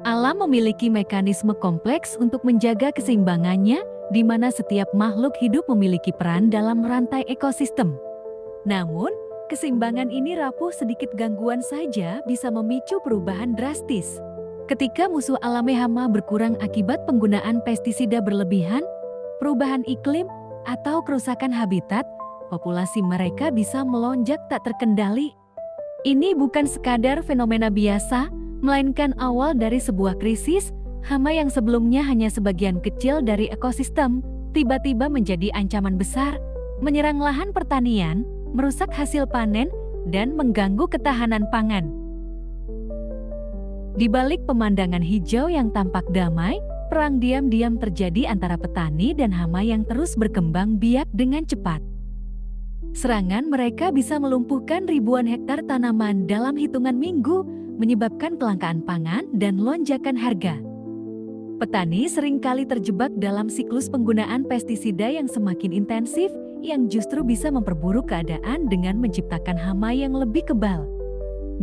Alam memiliki mekanisme kompleks untuk menjaga keseimbangannya, di mana setiap makhluk hidup memiliki peran dalam rantai ekosistem. Namun, keseimbangan ini rapuh sedikit gangguan saja bisa memicu perubahan drastis. Ketika musuh alami hama berkurang akibat penggunaan pestisida berlebihan, perubahan iklim, atau kerusakan habitat, populasi mereka bisa melonjak tak terkendali. Ini bukan sekadar fenomena biasa, melainkan awal dari sebuah krisis. Hama yang sebelumnya hanya sebagian kecil dari ekosistem, tiba-tiba menjadi ancaman besar, menyerang lahan pertanian, merusak hasil panen, dan mengganggu ketahanan pangan. Di balik pemandangan hijau yang tampak damai, perang diam-diam terjadi antara petani dan hama yang terus berkembang biak dengan cepat. Serangan mereka bisa melumpuhkan ribuan hektar tanaman dalam hitungan minggu, menyebabkan kelangkaan pangan dan lonjakan harga. Petani seringkali terjebak dalam siklus penggunaan pestisida yang semakin intensif, yang justru bisa memperburuk keadaan dengan menciptakan hama yang lebih kebal.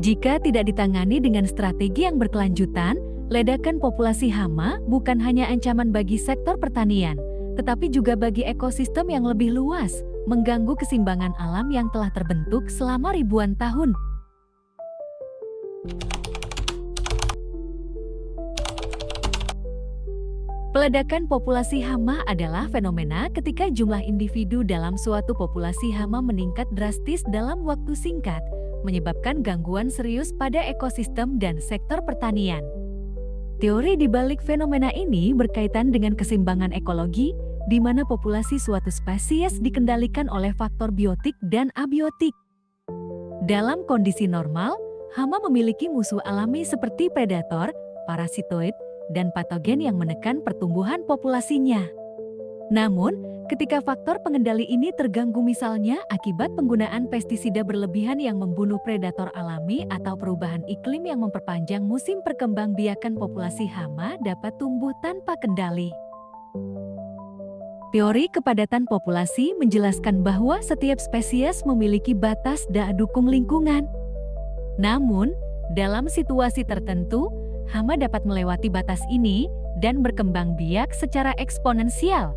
Jika tidak ditangani dengan strategi yang berkelanjutan, ledakan populasi hama bukan hanya ancaman bagi sektor pertanian, tetapi juga bagi ekosistem yang lebih luas, mengganggu keseimbangan alam yang telah terbentuk selama ribuan tahun. Peledakan populasi hama adalah fenomena ketika jumlah individu dalam suatu populasi hama meningkat drastis dalam waktu singkat, menyebabkan gangguan serius pada ekosistem dan sektor pertanian. Teori di balik fenomena ini berkaitan dengan keseimbangan ekologi, di mana populasi suatu spesies dikendalikan oleh faktor biotik dan abiotik. Dalam kondisi normal, hama memiliki musuh alami seperti predator, parasitoid, dan patogen yang menekan pertumbuhan populasinya. Namun, ketika faktor pengendali ini terganggu, misalnya akibat penggunaan pestisida berlebihan yang membunuh predator alami atau perubahan iklim yang memperpanjang musim perkembangbiakan, populasi hama dapat tumbuh tanpa kendali. Teori kepadatan populasi menjelaskan bahwa setiap spesies memiliki batas dukung lingkungan. Namun, dalam situasi tertentu, hama dapat melewati batas ini dan berkembang biak secara eksponensial.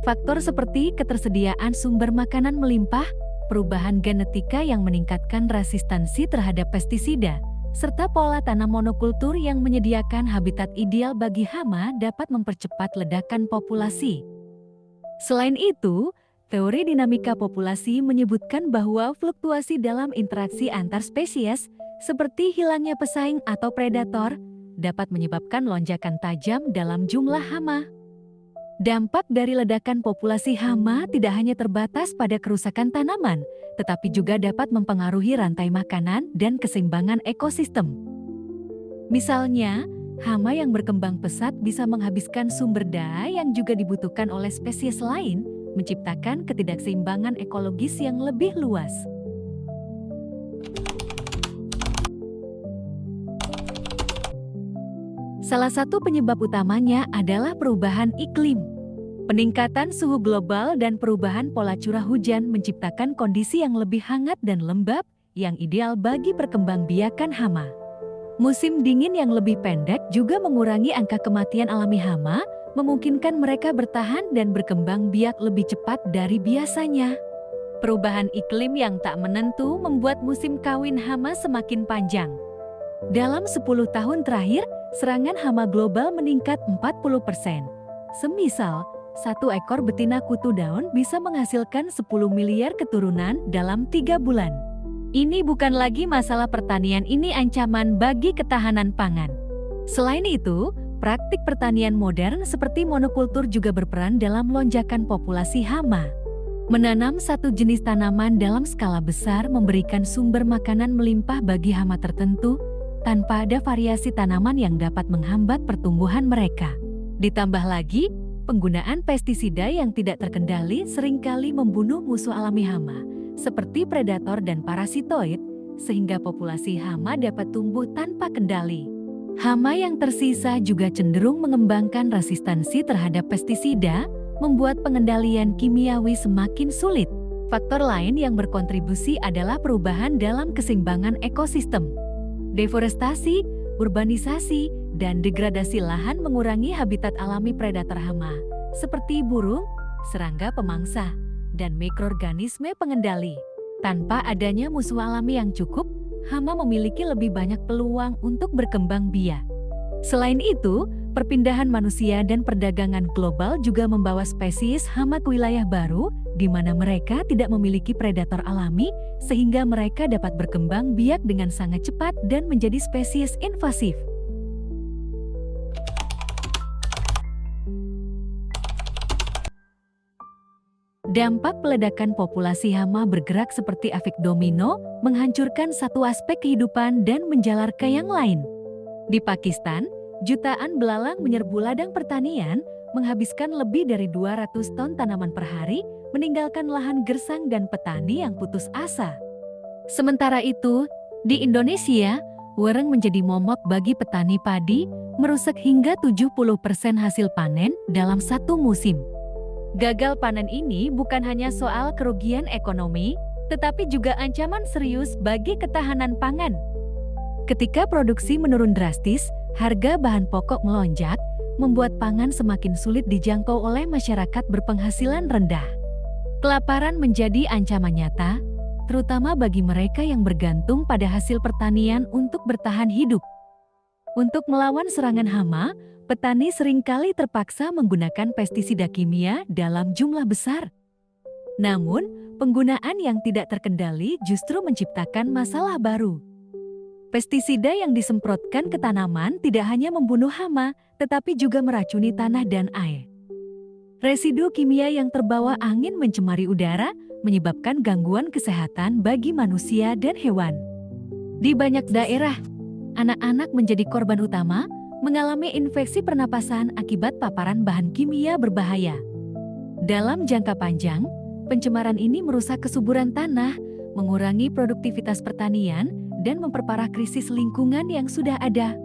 Faktor seperti ketersediaan sumber makanan melimpah, perubahan genetika yang meningkatkan resistansi terhadap pestisida, serta pola tanam monokultur yang menyediakan habitat ideal bagi hama dapat mempercepat ledakan populasi. Selain itu, teori dinamika populasi menyebutkan bahwa fluktuasi dalam interaksi antar spesies, seperti hilangnya pesaing atau predator, dapat menyebabkan lonjakan tajam dalam jumlah hama. Dampak dari ledakan populasi hama tidak hanya terbatas pada kerusakan tanaman, tetapi juga dapat mempengaruhi rantai makanan dan keseimbangan ekosistem. Misalnya, hama yang berkembang pesat bisa menghabiskan sumber daya yang juga dibutuhkan oleh spesies lain, menciptakan ketidakseimbangan ekologis yang lebih luas. Salah satu penyebab utamanya adalah perubahan iklim. Peningkatan suhu global dan perubahan pola curah hujan menciptakan kondisi yang lebih hangat dan lembab, yang ideal bagi perkembangbiakan hama. Musim dingin yang lebih pendek juga mengurangi angka kematian alami hama, memungkinkan mereka bertahan dan berkembang biak lebih cepat dari biasanya. Perubahan iklim yang tak menentu membuat musim kawin hama semakin panjang. Dalam 10 tahun terakhir, serangan hama global meningkat 40%. Semisal, satu ekor betina kutu daun bisa menghasilkan 10 miliar keturunan dalam 3 bulan. Ini bukan lagi masalah pertanian, ini ancaman bagi ketahanan pangan. Selain itu, praktik pertanian modern seperti monokultur juga berperan dalam lonjakan populasi hama. Menanam satu jenis tanaman dalam skala besar memberikan sumber makanan melimpah bagi hama tertentu, tanpa ada variasi tanaman yang dapat menghambat pertumbuhan mereka. Ditambah lagi, penggunaan pestisida yang tidak terkendali seringkali membunuh musuh alami hama, seperti predator dan parasitoid, sehingga populasi hama dapat tumbuh tanpa kendali. Hama yang tersisa juga cenderung mengembangkan resistansi terhadap pestisida, membuat pengendalian kimiawi semakin sulit. Faktor lain yang berkontribusi adalah perubahan dalam keseimbangan ekosistem. Deforestasi, urbanisasi, dan degradasi lahan mengurangi habitat alami predator hama, seperti burung, serangga pemangsa, dan mikroorganisme pengendali. Tanpa adanya musuh alami yang cukup, hama memiliki lebih banyak peluang untuk berkembang biak. Selain itu, perpindahan manusia dan perdagangan global juga membawa spesies hama ke wilayah baru, di mana mereka tidak memiliki predator alami, sehingga mereka dapat berkembang biak dengan sangat cepat dan menjadi spesies invasif. Dampak peledakan populasi hama bergerak seperti efek domino, menghancurkan satu aspek kehidupan dan menjalar ke yang lain. Di Pakistan, jutaan belalang menyerbu ladang pertanian, menghabiskan lebih dari 200 ton tanaman per hari, meninggalkan lahan gersang dan petani yang putus asa. Sementara itu, di Indonesia, wereng menjadi momok bagi petani padi, merusak hingga 70% hasil panen dalam satu musim. Gagal panen ini bukan hanya soal kerugian ekonomi, tetapi juga ancaman serius bagi ketahanan pangan. Ketika produksi menurun drastis, harga bahan pokok melonjak, membuat pangan semakin sulit dijangkau oleh masyarakat berpenghasilan rendah. Kelaparan menjadi ancaman nyata, terutama bagi mereka yang bergantung pada hasil pertanian untuk bertahan hidup. Untuk melawan serangan hama, petani seringkali terpaksa menggunakan pestisida kimia dalam jumlah besar. Namun, penggunaan yang tidak terkendali justru menciptakan masalah baru. Pestisida yang disemprotkan ke tanaman tidak hanya membunuh hama, tetapi juga meracuni tanah dan air. Residu kimia yang terbawa angin mencemari udara, menyebabkan gangguan kesehatan bagi manusia dan hewan. Di banyak daerah, anak-anak menjadi korban utama, mengalami infeksi pernapasan akibat paparan bahan kimia berbahaya. Dalam jangka panjang, pencemaran ini merusak kesuburan tanah, mengurangi produktivitas pertanian, dan memperparah krisis lingkungan yang sudah ada.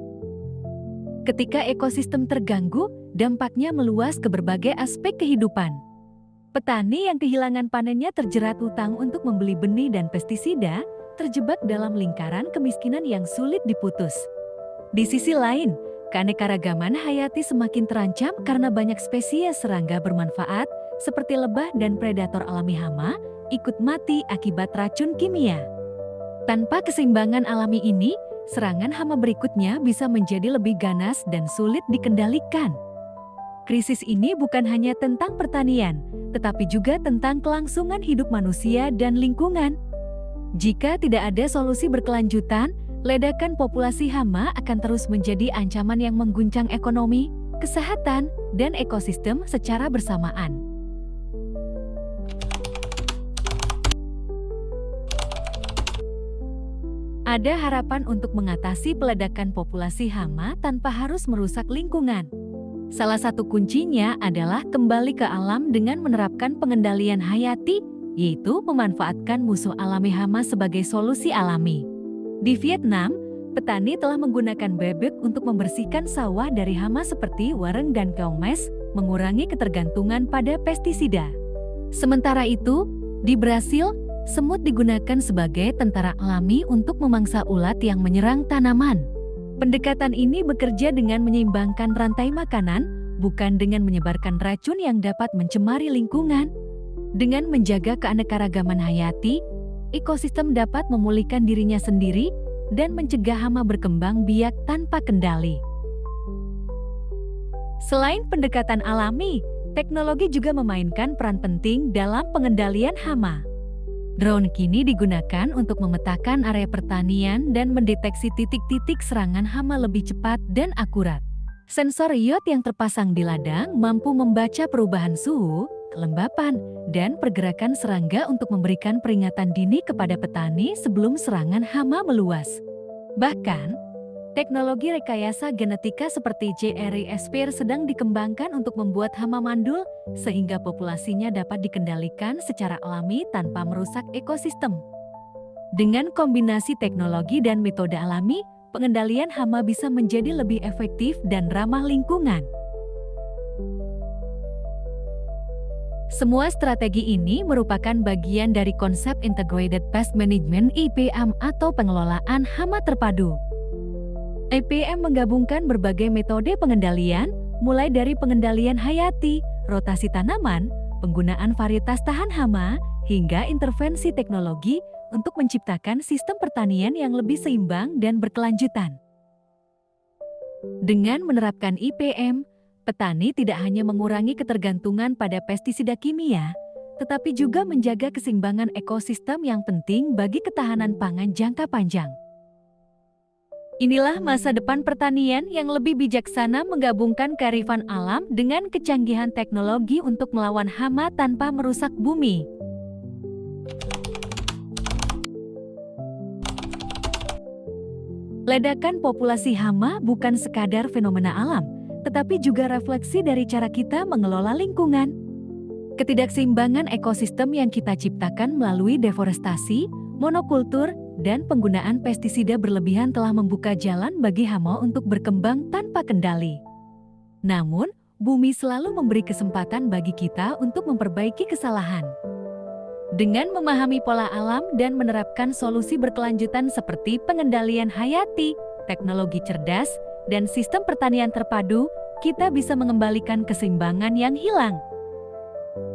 Ketika ekosistem terganggu, dampaknya meluas ke berbagai aspek kehidupan. Petani yang kehilangan panennya terjerat hutang untuk membeli benih dan pestisida, terjebak dalam lingkaran kemiskinan yang sulit diputus. Di sisi lain, keanekaragaman hayati semakin terancam karena banyak spesies serangga bermanfaat, seperti lebah dan predator alami hama, ikut mati akibat racun kimia. Tanpa keseimbangan alami ini, serangan hama berikutnya bisa menjadi lebih ganas dan sulit dikendalikan. Krisis ini bukan hanya tentang pertanian, tetapi juga tentang kelangsungan hidup manusia dan lingkungan. Jika tidak ada solusi berkelanjutan, ledakan populasi hama akan terus menjadi ancaman yang mengguncang ekonomi, kesehatan, dan ekosistem secara bersamaan. Ada harapan untuk mengatasi peledakan populasi hama tanpa harus merusak lingkungan. Salah satu kuncinya adalah kembali ke alam dengan menerapkan pengendalian hayati, yaitu memanfaatkan musuh alami hama sebagai solusi alami. Di Vietnam, petani telah menggunakan bebek untuk membersihkan sawah dari hama seperti wareng dan keong mes, mengurangi ketergantungan pada pestisida. Sementara itu, di Brasil, semut digunakan sebagai tentara alami untuk memangsa ulat yang menyerang tanaman. Pendekatan ini bekerja dengan menyeimbangkan rantai makanan, bukan dengan menyebarkan racun yang dapat mencemari lingkungan. Dengan menjaga keanekaragaman hayati, ekosistem dapat memulihkan dirinya sendiri dan mencegah hama berkembang biak tanpa kendali. Selain pendekatan alami, teknologi juga memainkan peran penting dalam pengendalian hama. Drone kini digunakan untuk memetakan area pertanian dan mendeteksi titik-titik serangan hama lebih cepat dan akurat. Sensor iot yang terpasang di ladang mampu membaca perubahan suhu, kelembapan, dan pergerakan serangga untuk memberikan peringatan dini kepada petani sebelum serangan hama meluas. Bahkan, teknologi rekayasa genetika seperti CRISPR sedang dikembangkan untuk membuat hama mandul, sehingga populasinya dapat dikendalikan secara alami tanpa merusak ekosistem. Dengan kombinasi teknologi dan metode alami, pengendalian hama bisa menjadi lebih efektif dan ramah lingkungan. Semua strategi ini merupakan bagian dari konsep Integrated Pest Management (IPM) atau pengelolaan hama terpadu. IPM menggabungkan berbagai metode pengendalian, mulai dari pengendalian hayati, rotasi tanaman, penggunaan varietas tahan hama, hingga intervensi teknologi untuk menciptakan sistem pertanian yang lebih seimbang dan berkelanjutan. Dengan menerapkan IPM, petani tidak hanya mengurangi ketergantungan pada pestisida kimia, tetapi juga menjaga keseimbangan ekosistem yang penting bagi ketahanan pangan jangka panjang. Inilah masa depan pertanian yang lebih bijaksana menggabungkan kearifan alam dengan kecanggihan teknologi untuk melawan hama tanpa merusak bumi. Ledakan populasi hama bukan sekadar fenomena alam, tetapi juga refleksi dari cara kita mengelola lingkungan. Ketidakseimbangan ekosistem yang kita ciptakan melalui deforestasi, monokultur, dan penggunaan pestisida berlebihan telah membuka jalan bagi hama untuk berkembang tanpa kendali. Namun, bumi selalu memberi kesempatan bagi kita untuk memperbaiki kesalahan. Dengan memahami pola alam dan menerapkan solusi berkelanjutan seperti pengendalian hayati, teknologi cerdas, dan sistem pertanian terpadu, kita bisa mengembalikan keseimbangan yang hilang.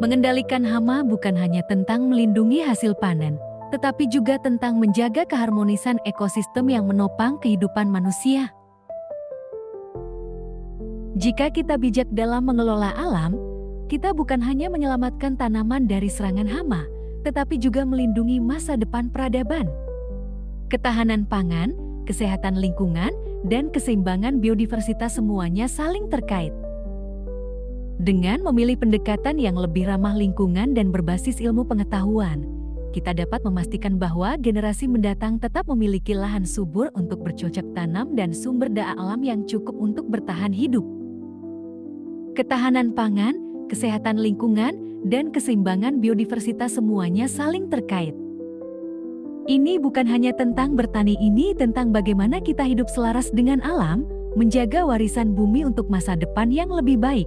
Mengendalikan hama bukan hanya tentang melindungi hasil panen, tetapi juga tentang menjaga keharmonisan ekosistem yang menopang kehidupan manusia. Jika kita bijak dalam mengelola alam, kita bukan hanya menyelamatkan tanaman dari serangan hama, tetapi juga melindungi masa depan peradaban. Ketahanan pangan, kesehatan lingkungan, dan keseimbangan biodiversitas semuanya saling terkait. Dengan memilih pendekatan yang lebih ramah lingkungan dan berbasis ilmu pengetahuan, kita dapat memastikan bahwa generasi mendatang tetap memiliki lahan subur untuk bercocok tanam dan sumber daya alam yang cukup untuk bertahan hidup. Ketahanan pangan, kesehatan lingkungan, dan keseimbangan biodiversitas semuanya saling terkait. Ini bukan hanya tentang bertani, ini tentang bagaimana kita hidup selaras dengan alam, menjaga warisan bumi untuk masa depan yang lebih baik.